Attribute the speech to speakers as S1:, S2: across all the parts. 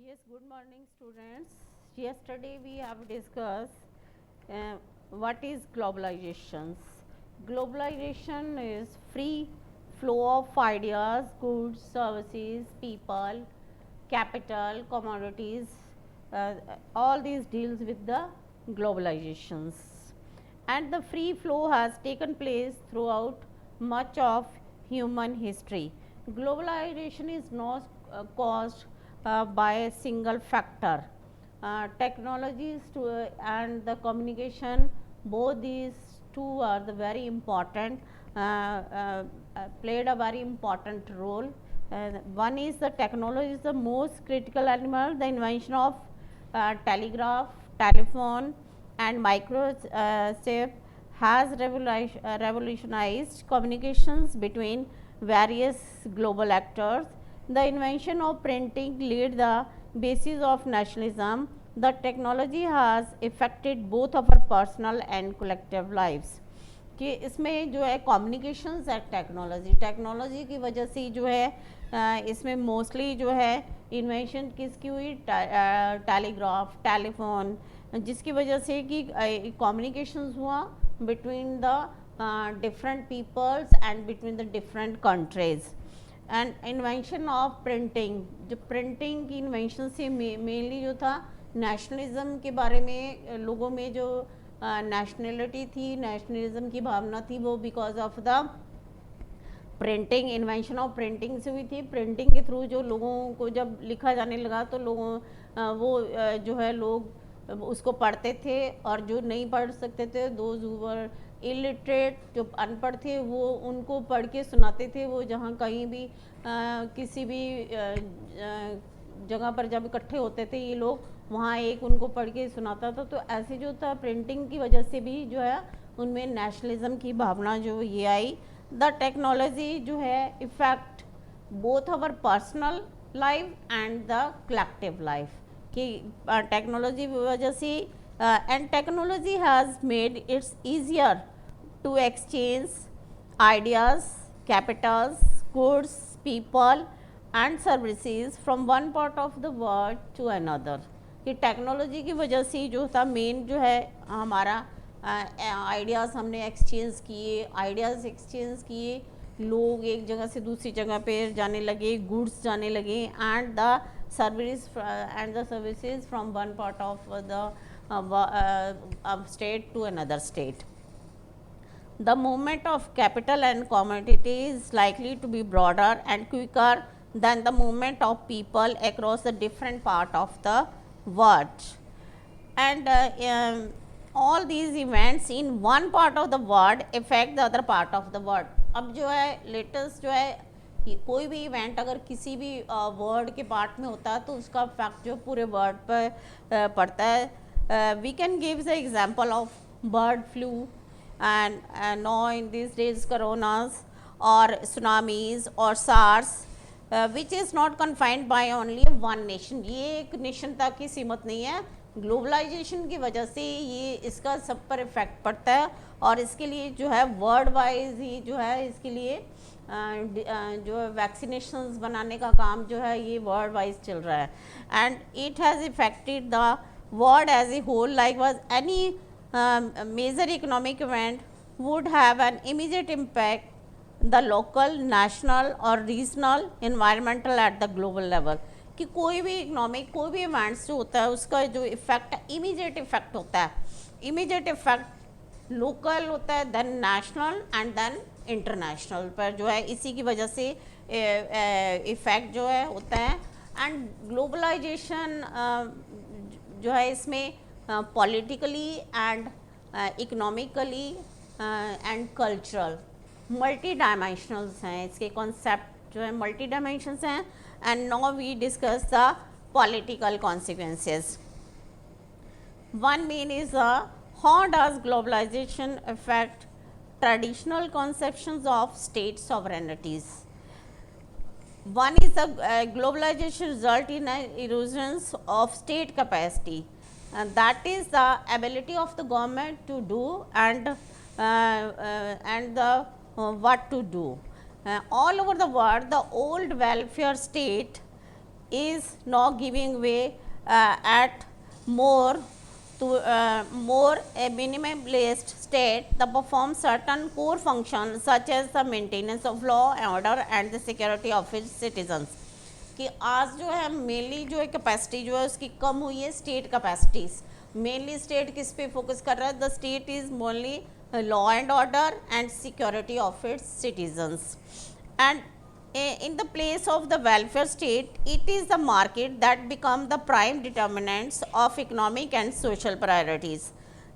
S1: Yes, good morning, students. Yesterday we have discussed uh, what is globalization. Globalization is free flow of ideas, goods, services, people, capital, commodities. Uh, all these deals with the globalizations, and the free flow has taken place throughout much of human history. Globalization is not caused by a single factor. Technologies and the communication, both these two are the very important, played a very important role. One is the technology is the most critical animal, the invention of telegraph, telephone, and microchip has revolutionized communications between various global actors. The invention of printing laid the basis of nationalism. The technology has affected both our personal and collective lives. कि इसमें जो है communications and technology की वजह से जो है इसमें मोस्टली जो है इन्वेंशन किसकी हुई, टेलीग्राफ, टेलीफोन, जिसकी वजह से कि कम्युनिकेशंस हुआ between the different peoples and between the different countries. And invention of printing, जो प्रिंटिंग की इन्वेंशन से मेनली जो था नेशनलिज्म के बारे में लोगों में जो नेशनलिटी थी, नेशनलिज्म की भावना थी, वो because of the printing, invention of printing से हुई थी. प्रिंटिंग के थ्रू जो लोगों को जब लिखा जाने लगा तो लोगों वो जो है लोग उसको पढ़ते थे, और जो नहीं पढ़ सकते थे, दोज हु वर इलिटरेट, जो अनपढ़ थे, वो उनको पढ़ के सुनाते थे. वो जहाँ कहीं भी किसी भी जगह पर जब इकट्ठे होते थे ये लोग, वहाँ एक उनको पढ़ के सुनाता था. तो ऐसे जो था प्रिंटिंग की वजह से भी जो है उनमें नेशनलिज्म की भावना जो ये आई. द टेक्नोलॉजी जो है effect both our personal life and the collective life, कि टेक्नोलॉजी की वजह से and technology has made it's easier to exchange ideas, capitals, goods, people and services from one part of the world to another. कि technology की वजह से जो था मेन जो है हमारा आइडियाज़ हमने आइडियाज़ एक्सचेंज किए, लोग एक जगह से दूसरी जगह पे जाने लगे, गुड्स जाने लगे, and the services from one part of the state to another state. The movement of capital and commodity is likely to be broader and quicker than the movement of people across the different part of the world. And all these events in one part of the world affect the other part of the world. अब जो है latest जो है कोई भी event अगर किसी भी वर्ल्ड के पार्ट में होता है तो उसका इफेक्ट जो पूरे वर्ल्ड पर पड़ता है. We can give the example of bird flu, and now in these days coronas or tsunamis or SARS, which is not confined by only one nation. ये एक नेशन तक ही सीमित नहीं है. ग्लोबलाइजेशन की वजह से ये इसका सब पर इफेक्ट पड़ता है, और इसके लिए जो है वर्ल्ड वाइज ही जो है इसके लिए जो है वैक्सीनेशंस बनाने का काम जो है ये वर्ल्ड वाइज चल रहा है. And it has affected the world as a whole. Like was any major economic event would have an immediate impact the local, national or regional, environmental at the global level. कि कोई भी economic कोई भी events जो होता है उसका जो इफेक्ट इमीडिएट इफेक्ट होता है. इमीडिएट इफेक्ट लोकल होता है, then national and then international पर जो है इसी की वजह से इफेक्ट जो है होता है. एंड ग्लोबलाइजेशन जो है इसमें politically and economically and cultural multi dimensionals हैं. इसके कॉन्सेप्ट जो है मल्टी डायमेंशंस हैं. And now we discuss the political consequences. One main is how does globalization affect traditional conceptions of state sovereignties. One is the globalization result in erosions of state capacity, and that is the ability of the government to do and the what to do. All over the world, the old welfare state is now giving way at more to more a minimalist state that performs certain core functions such as the maintenance of law and order and the security of its citizens. कि आज जो है mainly जो है capacity जो है उसकी कम हुई है स्टेट कैपेसिटीज़. मेनली स्टेट किस पे फोकस कर रहा है? The state is mainly law and order and security of its citizens. And in the place of the welfare state, it is the market that become the prime determinants of economic and social priorities.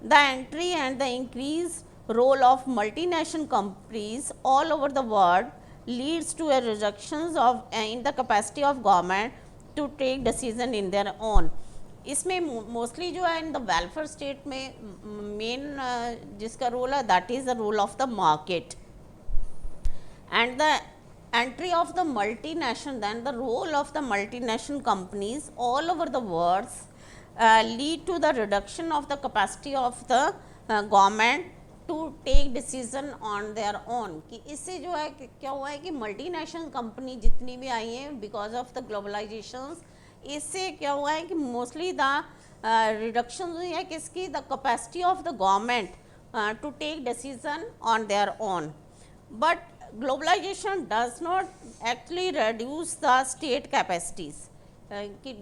S1: The entry and the increased role of multinational companies all over the world leads to a reductions of in the capacity of government to take decision in their own. इसमें mostly जो है in the welfare state में main जिसका role है that is the role of the market. And the entry of the multinational, then the role of the multinational companies all over the world lead to the reduction of the capacity of the government to take decision on their own. कि इससे जो है क्या हुआ है कि multinational company जितनी भी आई हैं बिकॉज ऑफ द ग्लोबलाइजेशन, इससे क्या हुआ है कि मोस्टली द रिडक्शन हुई है किसकी? The capacity of the government to take decision on their own. But globalization does not actually reduce the state capacities. कि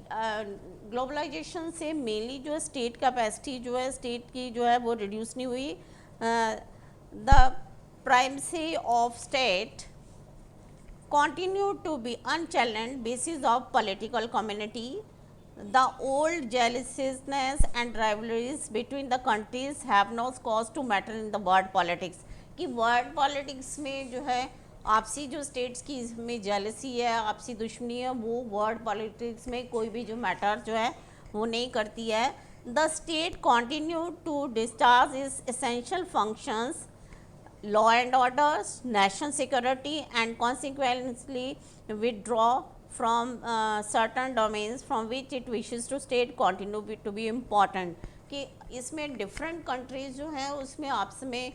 S1: ग्लोबलाइजेशन से मेनली जो स्टेट कैपेसिटी जो है स्टेट की जो है वो रिड्यूस नहीं हुई. The primacy of state continue to be unchallenged basis of political community. The old jealousies and rivalries between the countries have no cause to matter in the world politics. कि world politics में जो है आपसी जो states की में jealousy है, आपसी दुश्मनी है, वो वर्ल्ड पॉलिटिक्स में कोई भी जो मैटर जो है वो नहीं करती है. The state continue to discharge is essential functions, law and orders, national security, and consequently withdraw from certain domains from which it wishes to state continue to be important. कि इसमें डिफरेंट कंट्रीज जो हैं उसमें आपस में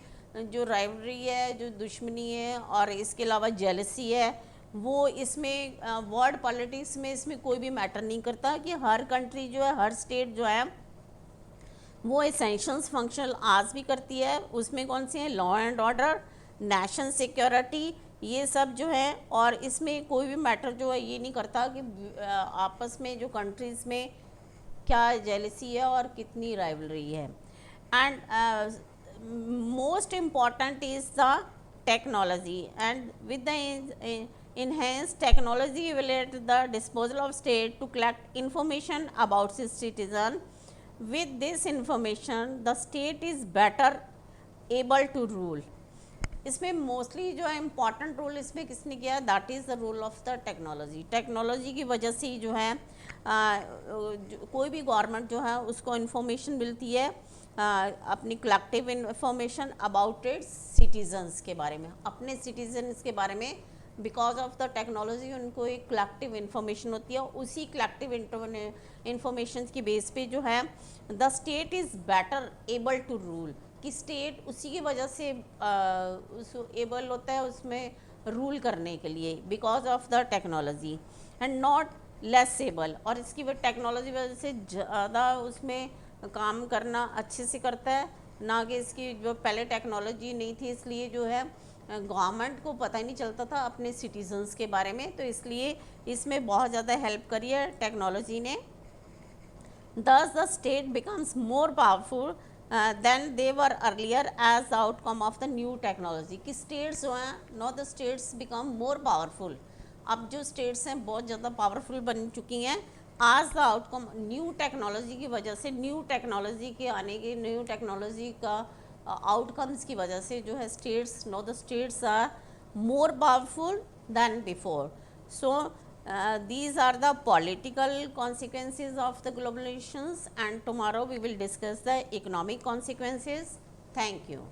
S1: जो rivalry है, जो दुश्मनी है और इसके अलावा जेलसी है, वो इसमें वर्ल्ड पॉलिटिक्स में इसमें कोई भी मैटर नहीं करता. कि हर कंट्री जो है, हर स्टेट जो है वो एसेंशियल्स फंक्शन आज भी करती है. उसमें कौन से हैं? Law and order, national security, ये सब जो है. और इसमें कोई भी मैटर जो है ये नहीं करता कि आपस में जो कंट्रीज़ में क्या जेलसी है और कितनी राइवलरी है. And most important is the technology, and with the enhanced technology will at the disposal of state to collect information about its citizen. With this information the state is better able to rule. इसमें mostly जो है important role इसमें किसने किया? That is the role of the technology. Technology की वजह से ही जो है कोई भी गवर्नमेंट जो है उसको इन्फॉर्मेशन मिलती है, अपनी collective information about it's citizens के बारे में, अपने सिटीजन्स के बारे में. बिकॉज ऑफ द टेक्नोलॉजी उनको एक कलेक्टिव इन्फॉर्मेशन होती है. उसी कलेक्टिव इन्फॉर्मेशन की बेस पे जो है the state is better able to rule. कि स्टेट उसी की वजह से उस एबल होता है उसमें रूल करने के लिए because of the technology and not less able. और इसकी वजह टेक्नोलॉजी वजह से ज़्यादा उसमें काम करना अच्छे से करता है, ना कि इसकी जो पहले टेक्नोलॉजी नहीं थी इसलिए जो है गवर्नमेंट को पता ही नहीं चलता था अपने सिटीजन्स के बारे में. तो इसलिए इसमें बहुत ज़्यादा हेल्प करी है टेक्नोलॉजी ने. Thus the state becomes more powerful than they were earlier as the outcome of the new technology. कि states जो हैं, now the states become more powerful. अब जो states हैं बहुत ज़्यादा powerful बन चुकी हैं आज द आउटकम न्यू टेक्नोलॉजी की वजह से, न्यू टेक्नोलॉजी के आने की, न्यू टेक्नोलॉजी का आउटकम्स की वजह से जो है states, no the states are more powerful than before. So these are the political consequences of the globalizations, and tomorrow we will discuss the economic consequences. Thank you.